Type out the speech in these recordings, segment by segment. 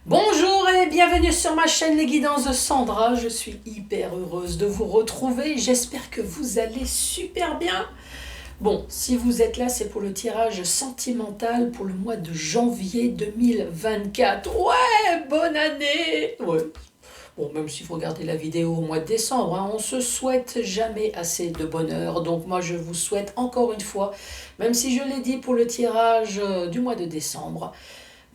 Bonjour et bienvenue sur ma chaîne Les Guidances de Sandra. Je suis hyper heureuse de vous retrouver. J'espère que vous allez super bien. Bon, si vous êtes là, c'est pour le tirage sentimental pour le mois de janvier 2024. Ouais, bonne année. Ouais. Bon, même si vous regardez la vidéo au mois de décembre, hein, on se souhaite jamais assez de bonheur. Donc moi, je vous souhaite encore une fois, même si je l'ai dit pour le tirage du mois de décembre,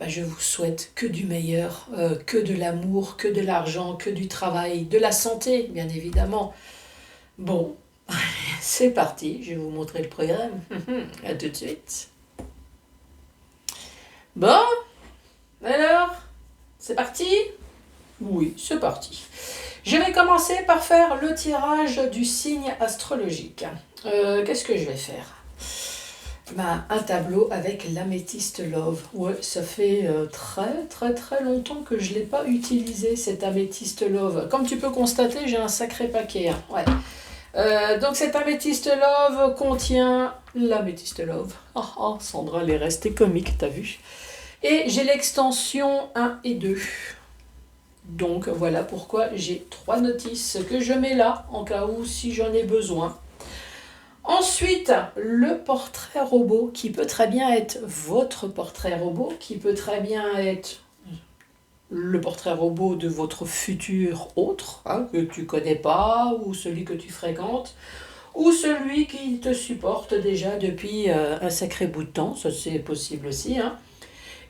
je vous souhaite que du meilleur, que de l'amour, que de l'argent, que du travail, de la santé, bien évidemment. Bon, c'est parti, je vais vous montrer le programme. À tout de suite. Bon, alors, c'est parti? Oui, c'est parti. Je vais commencer par faire le tirage du signe astrologique. Qu'est-ce que je vais faire? Un tableau avec l'améthyste love. Ouais, ça fait très longtemps que je ne l'ai pas utilisé, cet améthyste love. Comme tu peux constater, j'ai un sacré paquet. Hein. Ouais. Donc cet améthyste love contient l'améthyste love. Sandra, elle est restée comique, t'as vu. Et j'ai l'extension 1 et 2. Donc voilà pourquoi j'ai 3 notices que je mets là, en cas où si j'en ai besoin. Ensuite, le portrait robot, qui peut très bien être votre portrait robot, qui peut très bien être le portrait robot de votre futur autre, hein, que tu connais pas, ou celui que tu fréquentes, ou celui qui te supporte déjà depuis un sacré bout de temps, ça c'est possible aussi, hein.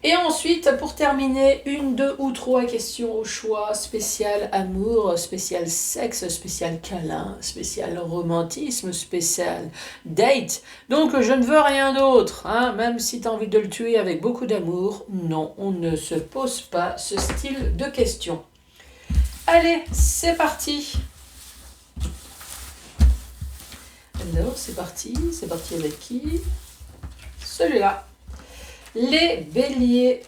Et ensuite, pour terminer, 1, 2 ou 3 questions au choix, spécial amour, spécial sexe, spécial câlin, spécial romantisme, spécial date. Donc je ne veux rien d'autre, hein, même si tu as envie de le tuer avec beaucoup d'amour. Non, on ne se pose pas ce style de questions. Allez, c'est parti. Alors, c'est parti avec qui? Celui-là. Les béliers,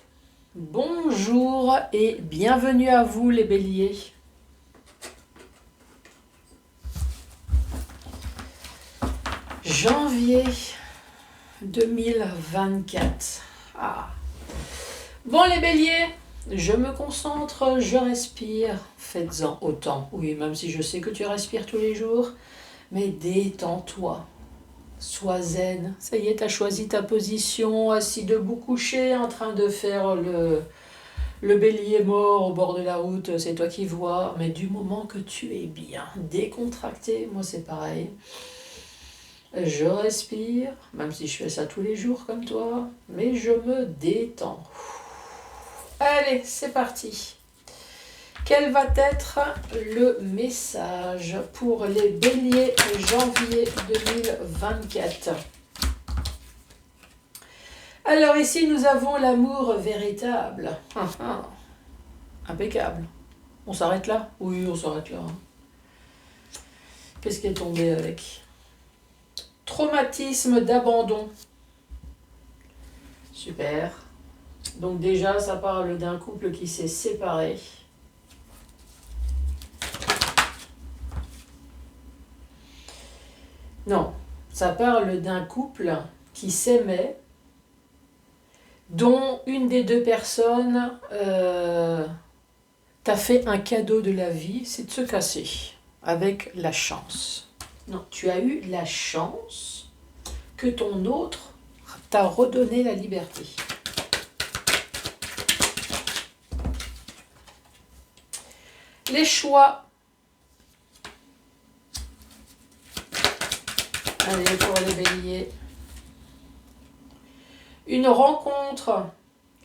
bonjour et bienvenue à vous les béliers. Janvier 2024. Bon les béliers, je me concentre, je respire, faites-en autant. Oui, même si je sais que tu respires tous les jours, mais détends-toi. Sois zen. Ça y est, tu as choisi ta position, assis debout couché, en train de faire le bélier mort au bord de la route, c'est toi qui vois. Mais du moment que tu es bien décontracté, moi c'est pareil. Je respire, même si je fais ça tous les jours comme toi, mais je me détends. Allez, c'est parti. Quel va être le message pour les béliers janvier 2024? Alors ici, nous avons l'amour véritable. Impeccable. On s'arrête là? Oui, on s'arrête là. Qu'est-ce qui est tombé avec? Traumatisme d'abandon. Super. Donc déjà, ça parle d'un couple qui s'est séparé. Non, ça parle d'un couple qui s'aimait, dont une des deux personnes t'a fait un cadeau de la vie, c'est de se casser avec la chance. Non, tu as eu la chance que ton autre t'a redonné la liberté. Les choix. Allez, pour les béliers. Une rencontre,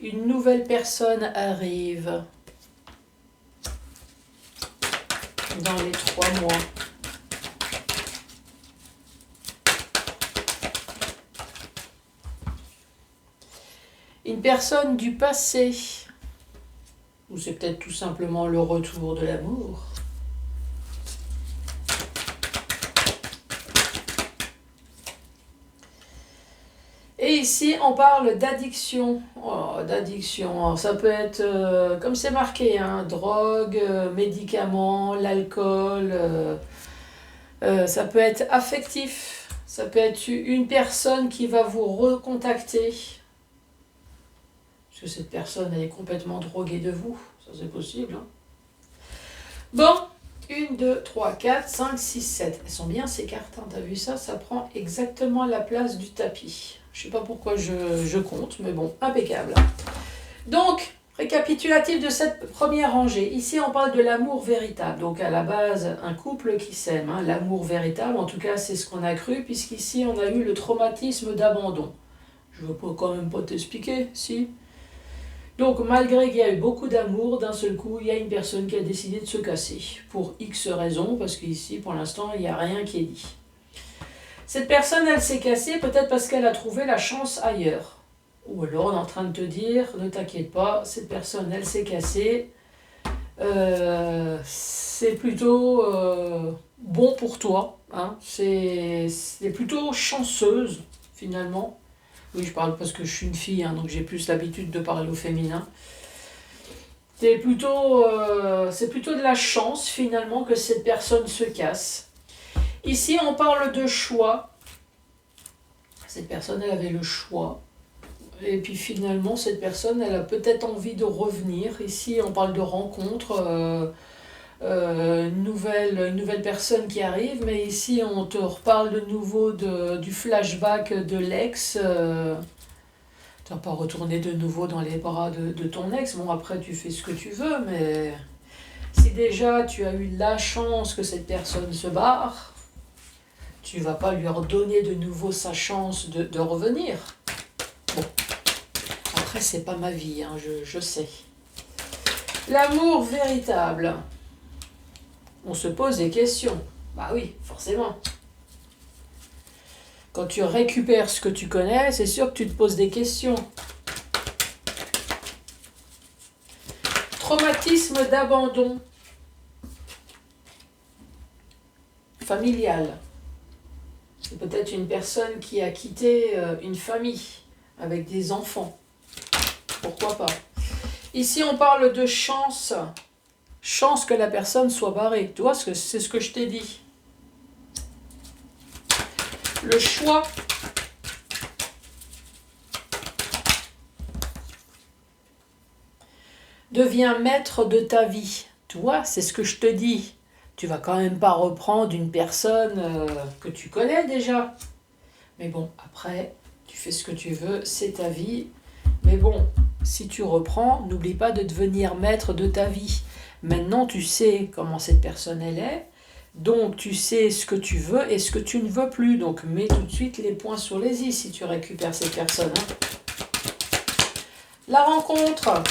une nouvelle personne arrive dans les 3 mois. Une personne du passé, ou c'est peut-être tout simplement le retour de l'amour. Et ici, on parle d'addiction. Oh, d'addiction. Ça peut être, comme c'est marqué, hein, drogue, médicaments, l'alcool. Ça peut être affectif. Ça peut être une personne qui va vous recontacter Parce que cette personne, elle est complètement droguée de vous. Ça, c'est possible. Hein. Bon, 1, 2, 3, 4, 5, 6, 7. Elles sont bien ces cartes. Hein. T'as vu ça? Ça prend exactement la place du tapis. Je sais pas pourquoi je compte, mais bon, impeccable. Donc, récapitulatif de cette première rangée. Ici, on parle de l'amour véritable. Donc, à la base, un couple qui s'aime. Hein, l'amour véritable, en tout cas, c'est ce qu'on a cru, puisqu'ici, on a eu le traumatisme d'abandon. Je ne veux quand même pas t'expliquer, si. Donc, malgré qu'il y a eu beaucoup d'amour, d'un seul coup, il y a une personne qui a décidé de se casser. Pour X raisons, parce qu'ici, pour l'instant, il n'y a rien qui est dit. Cette personne, elle s'est cassée peut-être parce qu'elle a trouvé la chance ailleurs. Ou alors, on est en train de te dire, ne t'inquiète pas, cette personne, elle s'est cassée. C'est plutôt bon pour toi. Hein. C'est plutôt chanceuse, finalement. Oui, je parle parce que je suis une fille, hein, donc j'ai plus l'habitude de parler au féminin. C'est plutôt de la chance, finalement, que cette personne se casse. Ici, on parle de choix. Cette personne, elle avait le choix. Et puis finalement, cette personne, elle a peut-être envie de revenir. Ici, on parle de rencontre, une nouvelle personne qui arrive. Mais ici, on te reparle de nouveau du flashback de l'ex. Tu vas pas retourner de nouveau dans les bras de ton ex. Bon, après, tu fais ce que tu veux. Mais si déjà, tu as eu la chance que cette personne se barre, tu vas pas lui redonner de nouveau sa chance de revenir. Bon. Après, c'est pas ma vie, hein, je sais. L'amour véritable. On se pose des questions. Bah oui, forcément. Quand tu récupères ce que tu connais, c'est sûr que tu te poses des questions. Traumatisme d'abandon. Familial. C'est peut-être une personne qui a quitté une famille avec des enfants. Pourquoi pas? Ici, on parle de chance. Chance que la personne soit barrée. Tu vois, c'est ce que je t'ai dit. Le choix. Deviens maître de ta vie. Tu vois, c'est ce que je te dis. Tu vas quand même pas reprendre une personne que tu connais déjà. Mais bon, après, tu fais ce que tu veux, c'est ta vie. Mais bon, si tu reprends, n'oublie pas de devenir maître de ta vie. Maintenant, tu sais comment cette personne elle est. Donc, tu sais ce que tu veux et ce que tu ne veux plus. Donc, mets tout de suite les points sur les i si tu récupères cette personne. Hein. La rencontre.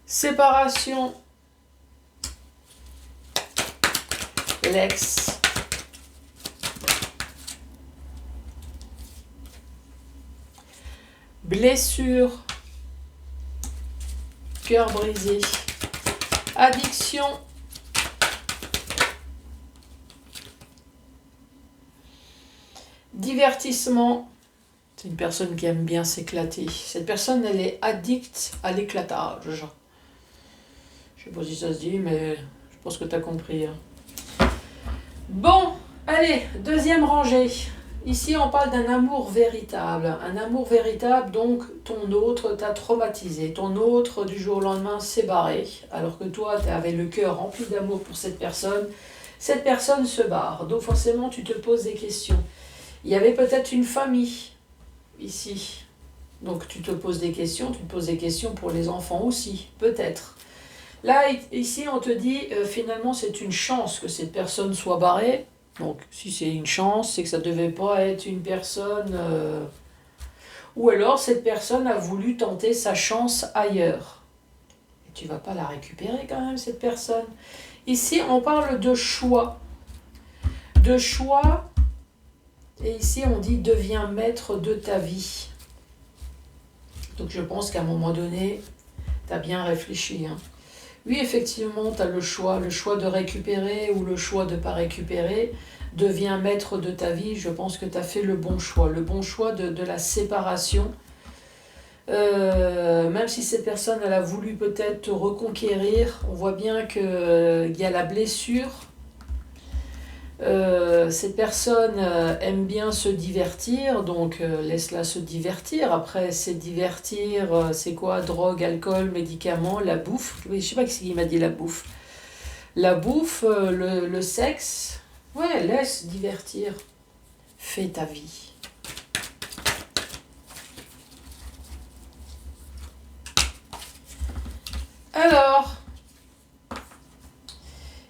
Séparation. L'ex. Blessure. Cœur brisé. Addiction. Divertissement. C'est une personne qui aime bien s'éclater. Cette personne, elle est addicte à l'éclatage. Je sais pas si ça se dit, mais je pense que tu as compris. Hein. Bon, allez, deuxième rangée. Ici, on parle d'un amour véritable. Un amour véritable, donc ton autre t'a traumatisé. Ton autre, du jour au lendemain, s'est barré. Alors que toi, tu avais le cœur rempli d'amour pour cette personne. Cette personne se barre. Donc forcément, tu te poses des questions. Il y avait peut-être une famille ici. Donc tu te poses des questions. Tu te poses des questions pour les enfants aussi, peut-être. Là, ici, on te dit, finalement, c'est une chance que cette personne soit barrée. Donc, si c'est une chance, c'est que ça ne devait pas être une personne... Ou alors, cette personne a voulu tenter sa chance ailleurs. Et tu ne vas pas la récupérer quand même, cette personne. Ici, on parle de choix. De choix. Et ici, on dit, deviens maître de ta vie. Donc, je pense qu'à un moment donné, tu as bien réfléchi. Hein. Oui, effectivement, tu as le choix de récupérer ou le choix de ne pas récupérer. Deviens maître de ta vie, je pense que tu as fait le bon choix de la séparation. Même si cette personne, elle a voulu peut-être te reconquérir, on voit bien qu'il y a la blessure. Cette personne aime bien se divertir, donc laisse-la se divertir. Après, c'est divertir, c'est quoi? Drogue, alcool, médicaments, la bouffe. Oui, je sais pas qui m'a dit la bouffe. La bouffe, le sexe. Ouais, laisse divertir. Fais ta vie. Alors,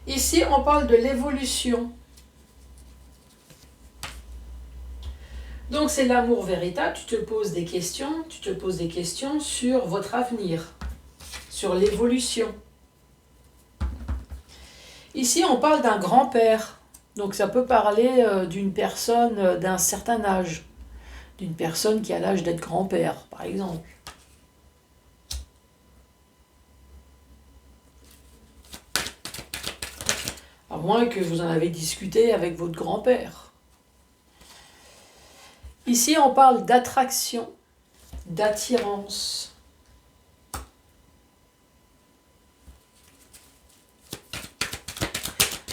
ici, on parle de l'évolution. Donc c'est l'amour véritable, tu te poses des questions sur votre avenir, sur l'évolution. Ici on parle d'un grand-père, donc ça peut parler d'une personne d'un certain âge, d'une personne qui a l'âge d'être grand-père par exemple. À moins que vous en avez discuté avec votre grand-père. Ici, on parle d'attraction, d'attirance.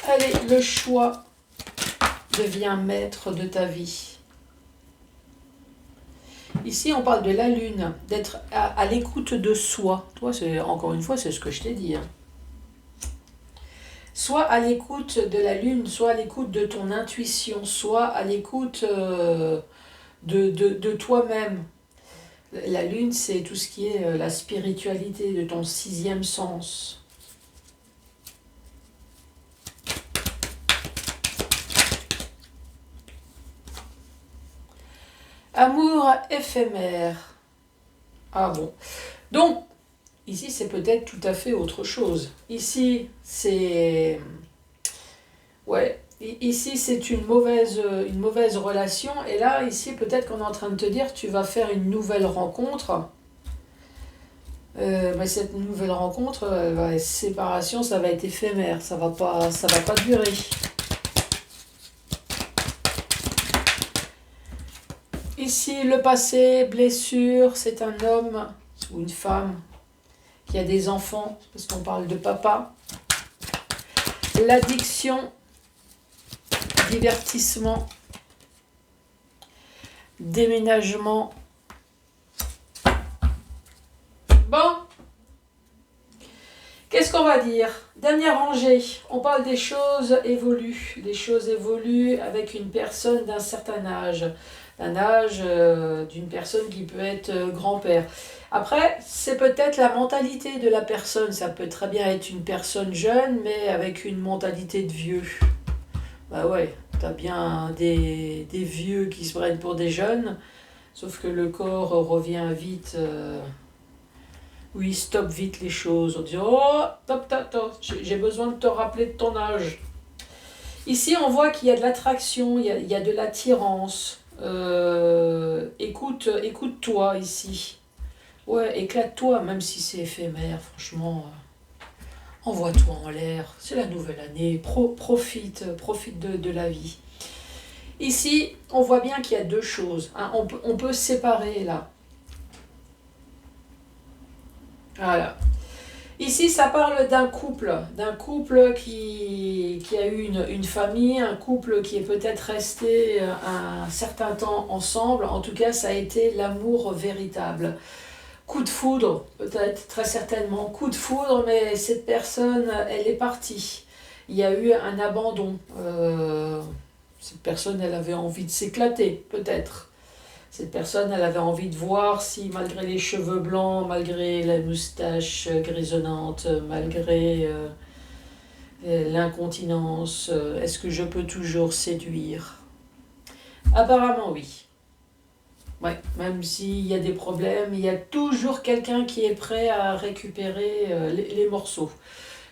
Allez, le choix devient maître de ta vie. Ici, on parle de la lune, d'être à l'écoute de soi. Toi, encore une fois, c'est ce que je t'ai dit. Hein. Soit à l'écoute de la lune, soit à l'écoute de ton intuition, soit à l'écoute de toi-même. La lune, c'est tout ce qui est la spiritualité, de ton sixième sens. Amour éphémère. Ah bon. Donc, ici, c'est peut-être tout à fait autre chose. Ici, c'est... Ouais. Ici, c'est une mauvaise relation. Et là, ici, peut-être qu'on est en train de te dire, tu vas faire une nouvelle rencontre. Mais cette nouvelle rencontre, séparation, ça va être éphémère. Ça va pas durer. Ici, le passé, blessure, c'est un homme ou une femme qui a des enfants, parce qu'on parle de papa. L'addiction, divertissement, déménagement. Bon, qu'est-ce qu'on va dire? Dernière rangée, on parle des choses évolues. Les choses évoluent avec une personne d'un certain âge. D'une personne qui peut être grand-père. Après, c'est peut-être la mentalité de la personne. Ça peut très bien être une personne jeune, mais avec une mentalité de vieux. Bah ouais, t'as bien des vieux qui se prennent pour des jeunes, sauf que le corps revient vite. Oui, stoppe vite les choses. On dit, oh, top, j'ai besoin de te rappeler de ton âge. Ici, on voit qu'il y a de l'attraction, il y a de l'attirance. Écoute-toi ici. Ouais, éclate-toi, même si c'est éphémère, franchement. Envoie-toi en l'air, c'est la nouvelle année, profite de la vie. Ici, on voit bien qu'il y a deux choses. Hein, on peut séparer là. Voilà. Ici, ça parle d'un couple qui a eu une famille, un couple qui est peut-être resté un certain temps ensemble. En tout cas, ça a été l'amour véritable. Coup de foudre, peut-être, très certainement. Coup de foudre, mais cette personne, elle est partie. Il y a eu un abandon. Cette personne, elle avait envie de s'éclater, peut-être. Cette personne, elle avait envie de voir si, malgré les cheveux blancs, malgré la moustache grisonnante, malgré l'incontinence, est-ce que je peux toujours séduire? Apparemment, oui. Ouais, même s'il y a des problèmes, il y a toujours quelqu'un qui est prêt à récupérer les morceaux.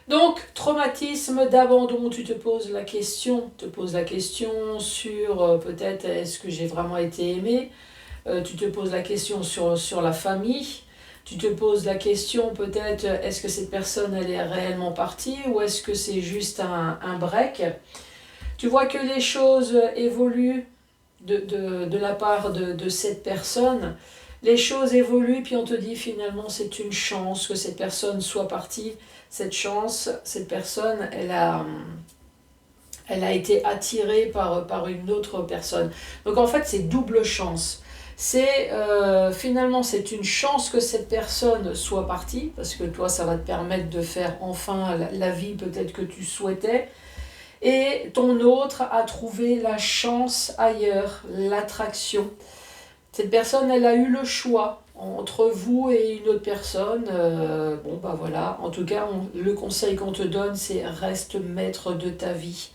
Donc, traumatisme d'abandon, tu te poses la question sur peut-être est-ce que j'ai vraiment été aimé, tu te poses la question sur la famille, tu te poses la question peut-être est-ce que cette personne elle est réellement partie ou est-ce que c'est juste un break. Tu vois que les choses évoluent de la part de cette personne. Les choses évoluent, puis on te dit finalement c'est une chance que cette personne soit partie. Cette chance, cette personne, elle Elle a été attirée par une autre personne. Donc en fait, c'est double chance. Finalement, c'est une chance que cette personne soit partie, parce que toi, ça va te permettre de faire enfin la vie peut-être que tu souhaitais. Et ton autre a trouvé la chance ailleurs, l'attraction. Cette personne, elle a eu le choix entre vous et une autre personne. Bon, bah voilà. En tout cas, le conseil qu'on te donne, c'est reste maître de ta vie.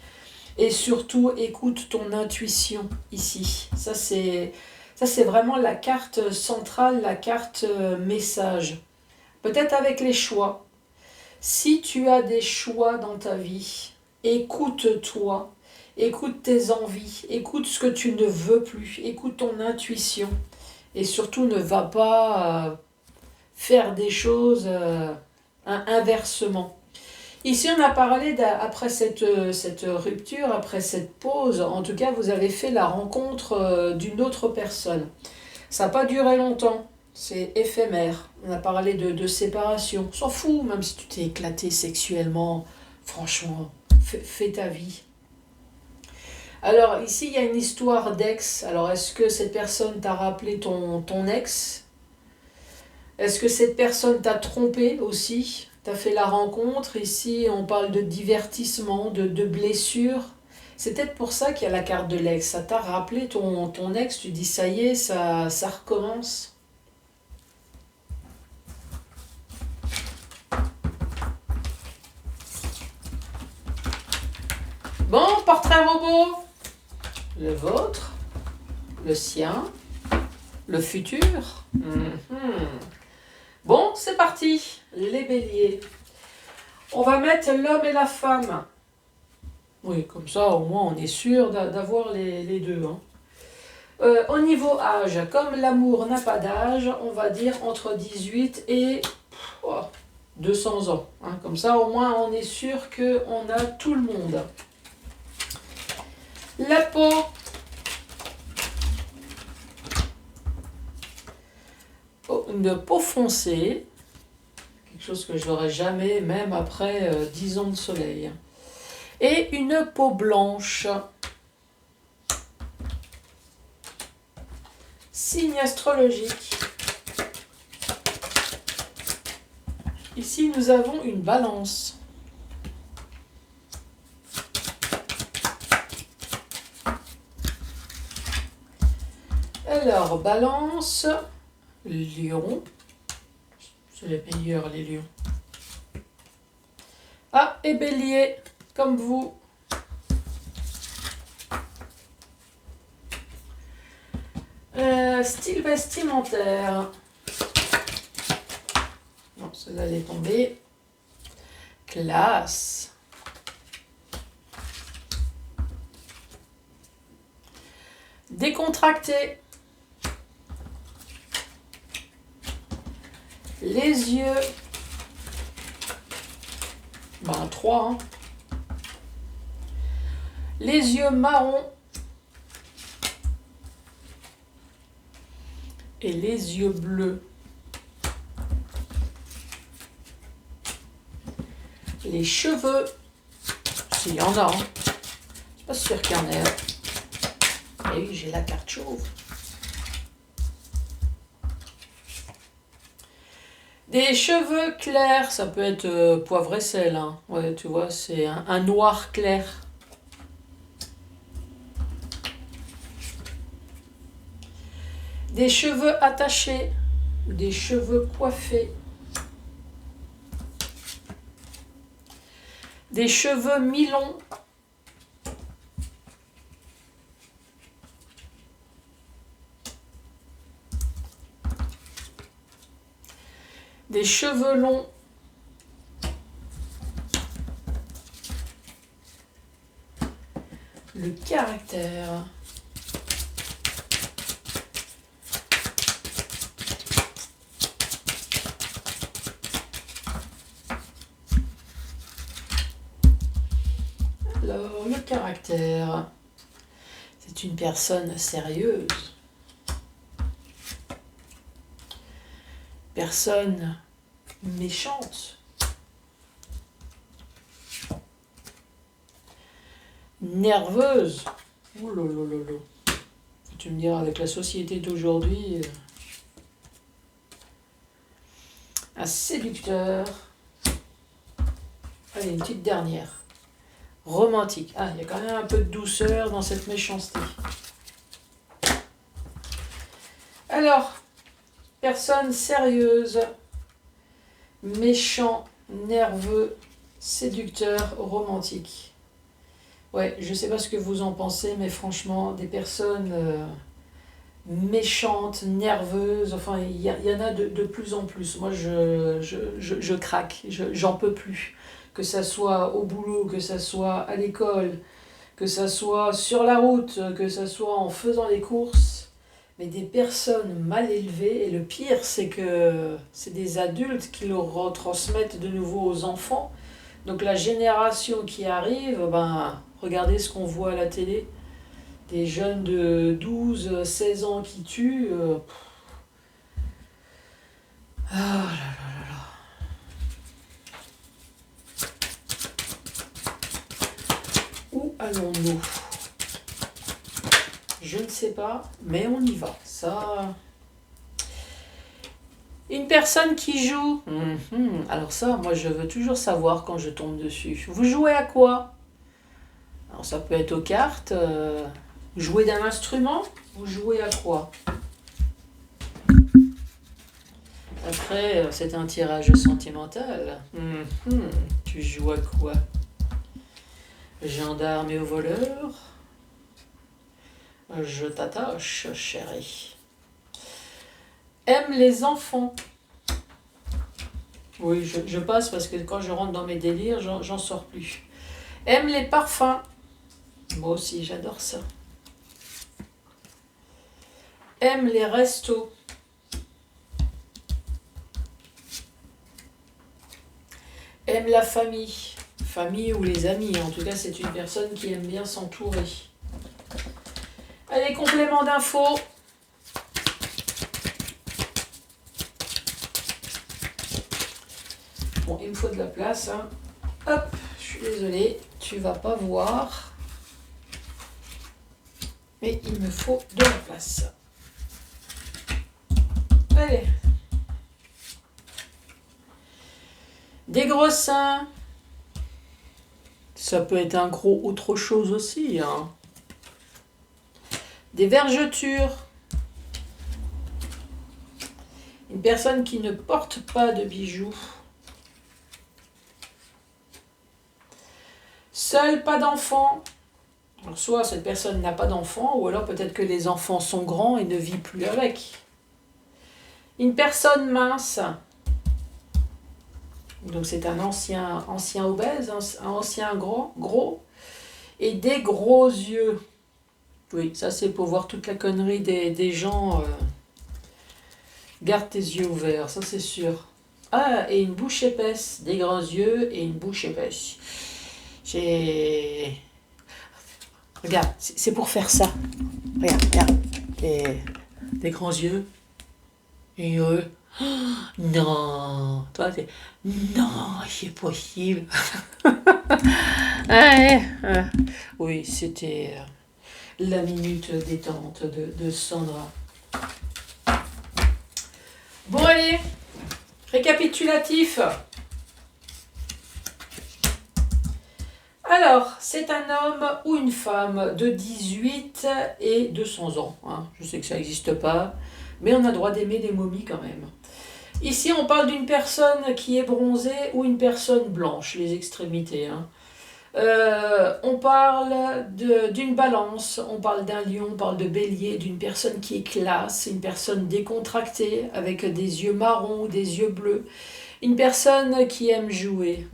Et surtout, écoute ton intuition ici. Ça, c'est vraiment la carte centrale, la carte message. Peut-être avec les choix. Si tu as des choix dans ta vie, écoute-toi, écoute tes envies, écoute ce que tu ne veux plus, écoute ton intuition. Et surtout, ne va pas faire des choses inversement. Ici, on a parlé après cette rupture, après cette pause, en tout cas, vous avez fait la rencontre d'une autre personne. Ça n'a pas duré longtemps, c'est éphémère. On a parlé de séparation. On s'en fout, même si tu t'es éclaté sexuellement. Franchement, fais ta vie. Alors, ici, il y a une histoire d'ex. Alors, est-ce que cette personne t'a rappelé ton ex? Est-ce que cette personne t'a trompé aussi? T'as fait la rencontre, ici on parle de divertissement, de blessure. C'est peut-être pour ça qu'il y a la carte de l'ex. Ça t'a rappelé ton ex, tu dis ça y est, ça recommence. Bon, portrait robot. Le vôtre, le sien, le futur. Bon, c'est parti, les béliers. On va mettre l'homme et la femme. Oui, comme ça, au moins, on est sûr d'avoir les deux. Au niveau âge, comme l'amour n'a pas d'âge, on va dire entre 18 et 200 ans. Comme ça, au moins, on est sûr qu'on a tout le monde. La peau. Une peau foncée. Quelque chose que je n'aurais jamais, même après 10 ans de soleil. Et une peau blanche. Signe astrologique. Ici, nous avons une balance. Alors, balance, lion. C'est les meilleurs, les lions. Ah, et bélier, comme vous. Style vestimentaire. Non, celle-là, elle est tombée. Classe. Décontracté. Les yeux. 3. Les yeux marrons. Et les yeux bleus. Les cheveux. S'il y en a. Je suis pas sûre qu'il y en ait. Et oui, j'ai la carte chauve. Des cheveux clairs, ça peut être poivre et sel. Ouais, tu vois, c'est un noir clair. Des cheveux attachés, des cheveux coiffés. Des cheveux mi-longs. Des cheveux longs. Le caractère. Alors, le caractère, c'est une personne sérieuse. Personne méchante. nerveuse. Oh là là là là. Tu me diras, avec la société d'aujourd'hui, un séducteur. Allez, une petite dernière. Romantique. Ah, il y a quand même un peu de douceur dans cette méchanceté. Alors, personne sérieuse, méchant, nerveux, séducteur, romantique. Ouais, je sais pas ce que vous en pensez, mais franchement, des personnes méchantes, nerveuses, enfin, il y en a de plus en plus. Moi, je craque, j'en peux plus. Que ça soit au boulot, que ça soit à l'école, que ça soit sur la route, que ça soit en faisant les courses, mais des personnes mal élevées. Et le pire, c'est que c'est des adultes qui le retransmettent de nouveau aux enfants. Donc la génération qui arrive, ben, regardez ce qu'on voit à la télé. Des jeunes de 12, 16 ans qui tuent. Ah là là là là. Où allons-nous? Je ne sais pas, mais on y va. Ça. Une personne qui joue. Alors ça, moi je veux toujours savoir quand je tombe dessus. Vous jouez à quoi? Alors ça peut être aux cartes. Jouer d'un instrument? Vous jouez à quoi? Après, c'est un tirage sentimental. Tu joues à quoi? Gendarme et au voleur? Je t'attache, chérie. Aime les enfants. Oui, je passe parce que quand je rentre dans mes délires, j'en sors plus. Aime les parfums. Moi aussi, j'adore ça. Aime les restos. Aime la famille. Famille ou les amis. En tout cas, c'est une personne qui aime bien s'entourer. Allez, complément d'infos. Bon, il me faut de la place. Hein. Hop, je suis désolée, tu vas pas voir. Mais il me faut de la place. Allez. Des gros seins. Ça peut être un gros autre chose aussi. Hein. Des vergetures. Une personne qui ne porte pas de bijoux. Seul, pas d'enfant. Alors soit cette personne n'a pas d'enfant, ou alors peut-être que les enfants sont grands et ne vit plus avec. Une personne mince. Donc c'est un ancien obèse, un ancien gros. Et des gros yeux. Oui, ça c'est pour voir toute la connerie des gens. Garde tes yeux ouverts, ça c'est sûr. Ah, et une bouche épaisse. Des grands yeux et une bouche épaisse. Regarde, c'est pour faire ça. Regarde. Des grands yeux. Et eux. Non. Toi, c'est. Non, c'est possible. Oui, c'était la minute détente de Sandra. Bon, allez. Récapitulatif. Alors, c'est un homme ou une femme de 18 et 200 ans. Hein. Je sais que ça n'existe pas, mais on a le droit d'aimer des momies quand même. Ici, on parle d'une personne qui est bronzée ou une personne blanche, les extrémités. Hein. On parle d'une balance, on parle d'un lion, on parle de bélier, d'une personne qui est classe, une personne décontractée, avec des yeux marrons ou des yeux bleus. Une personne qui aime jouer.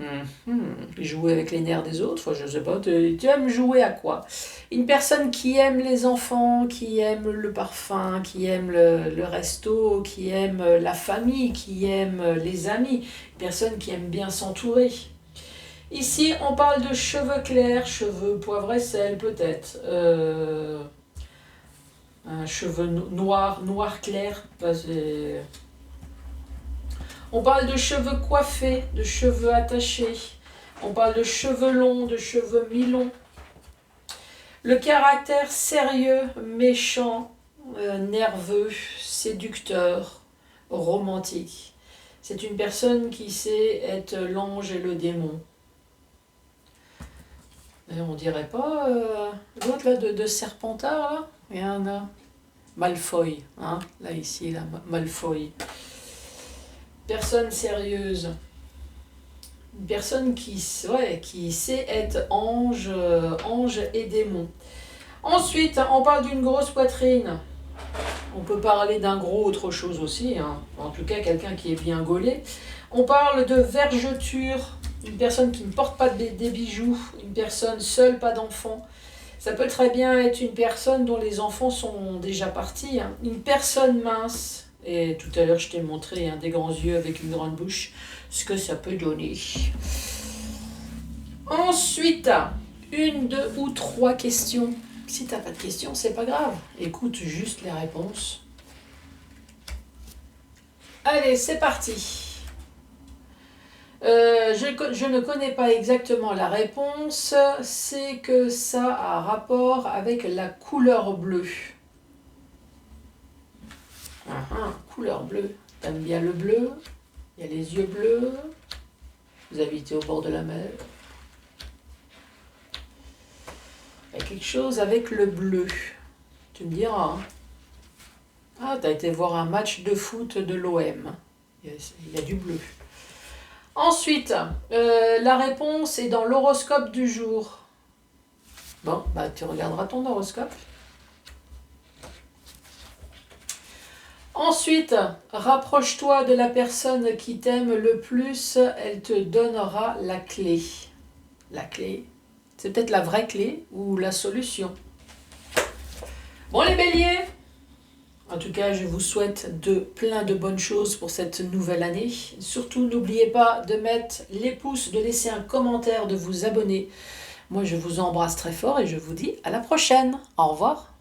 Jouer avec les nerfs des autres, je sais pas, tu aimes jouer à quoi? Une personne qui aime les enfants, qui aime le parfum, qui aime le resto, qui aime la famille, qui aime les amis. Une personne qui aime bien s'entourer. Ici, on parle de cheveux clairs, cheveux poivre et sel peut-être. Un cheveu noir clair. On parle de cheveux coiffés, de cheveux attachés. On parle de cheveux longs, de cheveux mi-longs. Le caractère sérieux, méchant, nerveux, séducteur, romantique. C'est une personne qui sait être l'ange et le démon. Et on dirait pas l'autre là de Serpentard là. Il y en a. Malfoy, hein, là ici, là, Malfoy. Personne sérieuse. Une personne qui sait être ange et démon. Ensuite, on parle d'une grosse poitrine. On peut parler d'un gros autre chose aussi, hein. En tout cas quelqu'un qui est bien gaulé. On parle de vergeture, une personne qui ne porte pas des bijoux, une personne seule, pas d'enfant. Ça peut très bien être une personne dont les enfants sont déjà partis, hein. Une personne mince, et tout à l'heure je t'ai montré des grands yeux avec une grande bouche, ce que ça peut donner. Ensuite, 1, 2 ou 3 questions. Si t'as pas de questions, c'est pas grave. Écoute juste les réponses. Allez, c'est parti. Je ne connais pas exactement la réponse. C'est que ça a rapport avec la couleur bleue. Couleur bleue. T'aimes bien le bleu? Il y a les yeux bleus. Vous habitez au bord de la mer. Il y a quelque chose avec le bleu. Tu me diras. Hein. Ah, t'as été voir un match de foot de l'OM. Il y a du bleu. Ensuite, la réponse est dans l'horoscope du jour. Bon, bah tu regarderas ton horoscope. Ensuite, rapproche-toi de la personne qui t'aime le plus, elle te donnera la clé. La clé, c'est peut-être la vraie clé ou la solution. Bon les béliers, en tout cas je vous souhaite plein de bonnes choses pour cette nouvelle année. Surtout n'oubliez pas de mettre les pouces, de laisser un commentaire, de vous abonner. Moi je vous embrasse très fort et je vous dis à la prochaine. Au revoir.